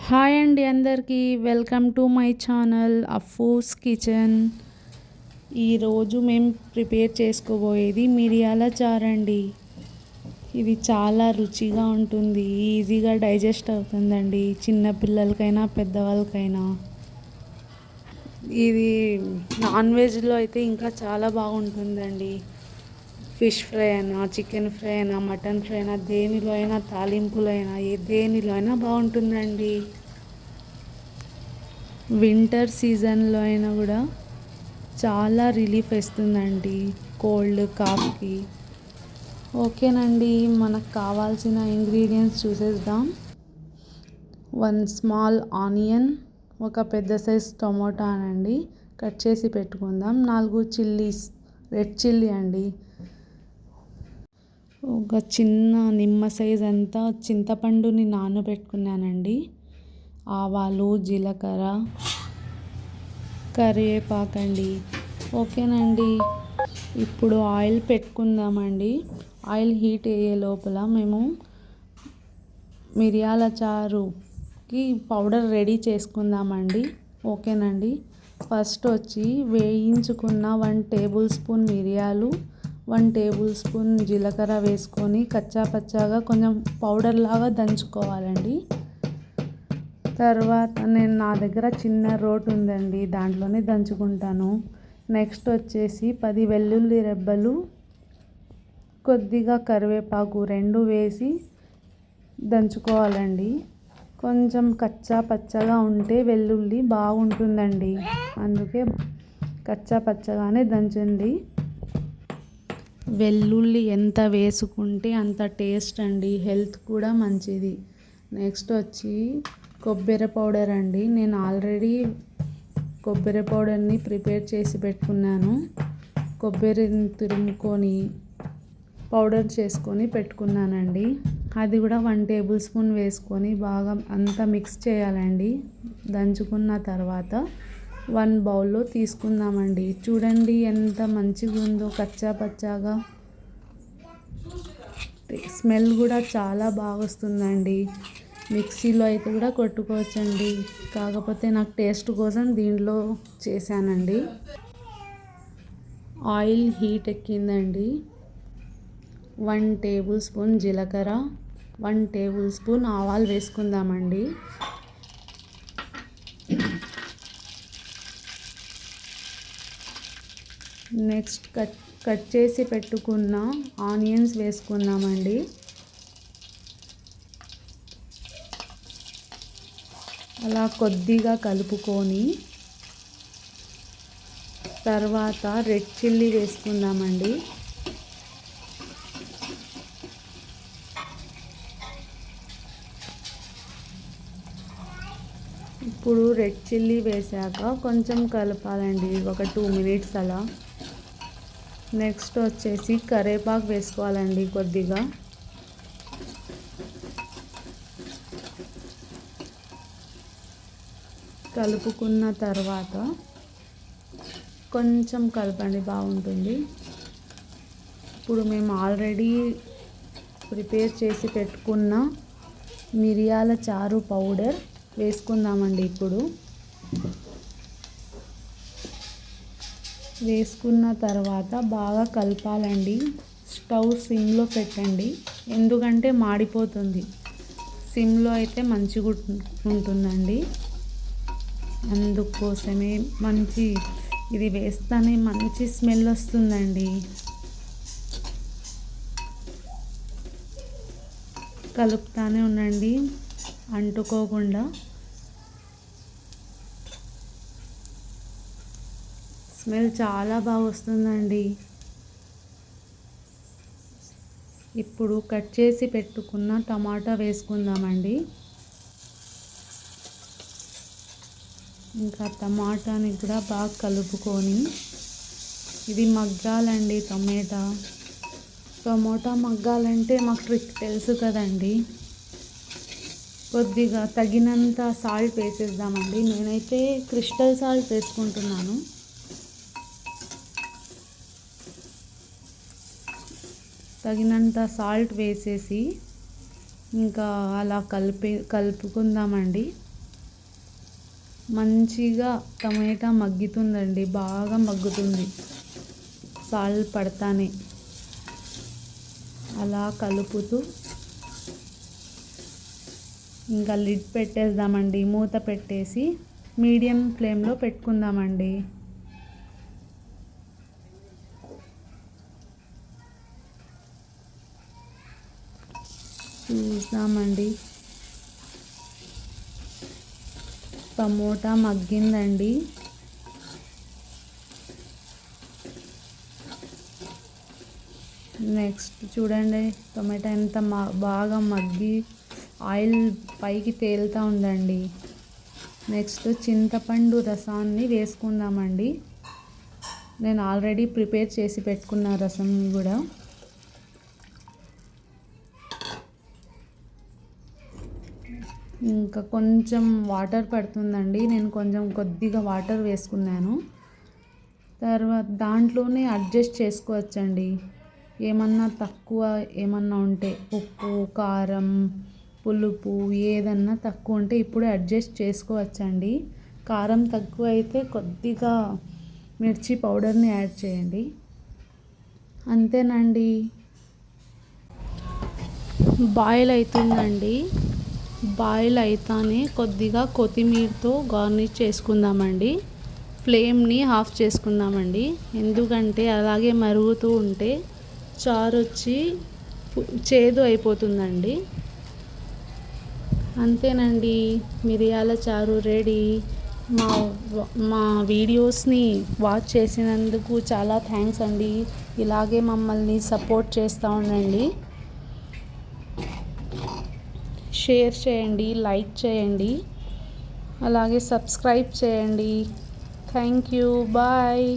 Hi అండి అందరికీ welcome to my channel Afoo's kitchen. ఈరోజు మేము ప్రిపేర్ చేసుకోబోయేది మిరియాల చారు అండి. ఇది చాలా రుచిగా ఉంటుంది, ఈజీగా డైజెస్ట్ అవుతుందండి, చిన్నపిల్లలకైనా పెద్దవాళ్ళకైనా. ఇది నాన్ వెజ్లో అయితే ఇంకా చాలా బాగుంటుందండి. ఫిష్ ఫ్రై అయినా, చికెన్ ఫ్రై అయినా, మటన్ ఫ్రై అయినా, దేనిలో అయినా, తాలింపులో అయినా, దేనిలో అయినా బాగుంటుందండి. వింటర్ సీజన్లో అయినా కూడా చాలా రిలీఫ్ ఇస్తుందండి కోల్డ్ కాఫ్కి. ఓకేనండి, మనకు కావాల్సిన ఇంగ్రీడియంట్స్ చూసేద్దాం. 1 స్మాల్ ఆనియన్, ఒక పెద్ద సైజ్ టొమాటో అండి కట్ చేసి పెట్టుకుందాం. 4 చిల్లీస్, రెడ్ చిల్లీ అండి. ఒక చిన్న నిమ్మ సైజ్ అంతా చింతపండుని నానబెట్టుకున్నానండి. ఆవాలు, జీలకర్ర, కరివేపాకండి. ఓకేనండి, ఇప్పుడు ఆయిల్ పెట్టుకుందామండి. ఆయిల్ హీట్ అయ్యే లోపల మేము మిరియాల చారుకి పౌడర్ రెడీ చేసుకుందామండి. ఓకేనండి, ఫస్ట్ వచ్చి వేయించుకున్న 1 టేబుల్ స్పూన్ మిరియాలు, 1 టేబుల్ స్పూన్ జీలకర్ర వేసుకొని కచ్చా పచ్చాగా కొంచెం పౌడర్ లాగా దంచుకోవాలండి. తర్వాత నా దగ్గర చిన్న రోట్ ఉందండి, దాంట్లోనే దంచుకుంటాను. నెక్స్ట్ వచ్చేసి 10 వెల్లుల్లి రెబ్బలు, కొద్దిగా కరివేపాకు 2 వేసి దంచుకోవాలండి. కొంచెం కచ్చా పచ్చగా ఉంటే వెల్లుల్లి బాగుంటుందండి, అందుకే కచ్చా పచ్చగానే దంచండి. వెల్లుల్లి ఎంత వేసుకుంటే అంత టేస్ట్ అండి, హెల్త్ కూడా మంచిది. నెక్స్ట్ వచ్చి కొబ్బరి పౌడర్ అండి. నేను ఆల్రెడీ కొబ్బరి పౌడర్ని ప్రిపేర్ చేసి పెట్టుకున్నాను. కొబ్బరిని తురుముకొని పౌడర్ చేసుకొని పెట్టుకున్నానండి. అది కూడా 1 టేబుల్ స్పూన్ వేసుకొని బాగా అంతా మిక్స్ చేయాలండి. దంచుకున్న తర్వాత 1 బౌల్లో తీసుకుందామండి. చూడండి ఎంత మంచిగా ఉందో, కచ్చా పచ్చాగా. స్మెల్ కూడా చాలా బాగా వస్తుందండి. మిక్సీలో అయితే కూడా కొట్టుకోవచ్చండి, కాకపోతే నాకు టేస్ట్ కోసం దీంట్లో చేశానండి. ఆయిల్ హీట్ ఎక్కిందండి. 1 టేబుల్ స్పూన్ జీలకర్ర, 1 టేబుల్ స్పూన్ ఆవాలు వేసుకుందామండి. నెక్స్ట్ కట్ చేసి పెట్టుకున్న ఆనియన్స్ వేసుకుందామండి. అలా కొద్దిగా కలుపుకొని తర్వాత రెడ్ చిల్లీ వేసుకుందామండి. ఇప్పుడు రెడ్ చిల్లీ వేసాక కొంచెం కలపాలండి, ఒక 2 మినిట్స్ అలా. నెక్స్ట్ వచ్చేసి కరివేపాకు వేసుకోవాలండి కొద్దిగా. కలుపుకున్న తర్వాత కొంచెం కలపండి, బాగుంటుంది. ఇప్పుడు మేము ఆల్రెడీ ప్రిపేర్ చేసి పెట్టుకున్న మిరియాల చారు పౌడర్ వేసుకుందామండి. ఇప్పుడు వేసుకున్న తర్వాత బాగా కలపాలండి. స్టవ్ సిమ్లో పెట్టండి, ఎందుకంటే మాడిపోతుంది. సిమ్లో అయితే మంచిగా ఉంటుందండి, అందుకోసమే. ఇది వేస్తేనే మంచి స్మెల్ వస్తుందండి. కలుపుతానే ఉండండి, అంటుకోకుండా. స్మెల్ చాలా బాగా వస్తుందండి. ఇప్పుడు కట్ చేసి పెట్టుకున్న టమాటా వేసుకుందామండి. ఇంకా టమాటాని కూడా బాగా కలుపుకొని, ఇది మగ్గాలండి. టమోటా మగ్గాలంటే మాకు ట్రిక్ తెలుసు కదండి. కొద్దిగా తగినంత సాల్ట్ వేసేద్దామండి. నేనైతే క్రిస్టల్ సాల్ట్ వేసుకుంటున్నాను. తగినంత సాల్ట్ వేసేసి ఇంకా అలా కలుపుకుందామండి. మంచిగా టమాటా మగ్గుతుందండి, బాగా మగ్గుతుంది సాల్ట్ పడతానే. అలా కలుపుతూ ఇంకా లిడ్ పెట్టేద్దామండి, మూత పెట్టేసి మీడియం ఫ్లేమ్లో పెట్టుకుందామండి. చూద్దామండి, టమోటా మగ్గిందండి. నెక్స్ట్ చూడండి, టమాటా ఎంత బాగా మగ్గి ఆయిల్ పైకి తేలుతూ ఉందండి. నెక్స్ట్ చింతపండు రసాన్ని వేసుకుందామండి. నేను ఆల్రెడీ ప్రిపేర్ చేసి పెట్టుకున్న రసం కూడా. ఇంకా కొంచెం వాటర్ పడుతుందండి, నేను కొద్దిగా వాటర్ వేసుకున్నాను. తర్వాత దాంట్లోనే అడ్జస్ట్ చేసుకోవచ్చండి, ఏమన్నా తక్కువ ఏమన్నా ఉంటే, ఉప్పు కారం పులుపు ఏదన్నా తక్కువ ఉంటే ఇప్పుడే అడ్జస్ట్ చేసుకోవచ్చండి. కారం తక్కువ అయితే కొద్దిగా మిర్చి పౌడర్ని యాడ్ చేయండి. అంతేనండి, బాయిల్ అవుతుందండి. బాయిల్ అయితేనే కొద్దిగా కొత్తిమీరతో గార్నిష్ చేసుకుందామండి. ఫ్లేమ్ని ఆఫ్ చేసుకుందామండి, ఎందుకంటే అలాగే మరుగుతూ ఉంటే చారు వచ్చి చేదు అయిపోతుందండి. అంతేనండి, మిరియాల చారు రెడీ. మా మా వీడియోస్ని వాచ్ చేసినందుకు చాలా థ్యాంక్స్ అండి. ఇలాగే మమ్మల్ని సపోర్ట్ చేస్తూ ఉండండి. షేర్ చేయండి, లైక్ చేయండి, అలాగే సబ్స్క్రైబ్ చేయండి. Thank you, bye.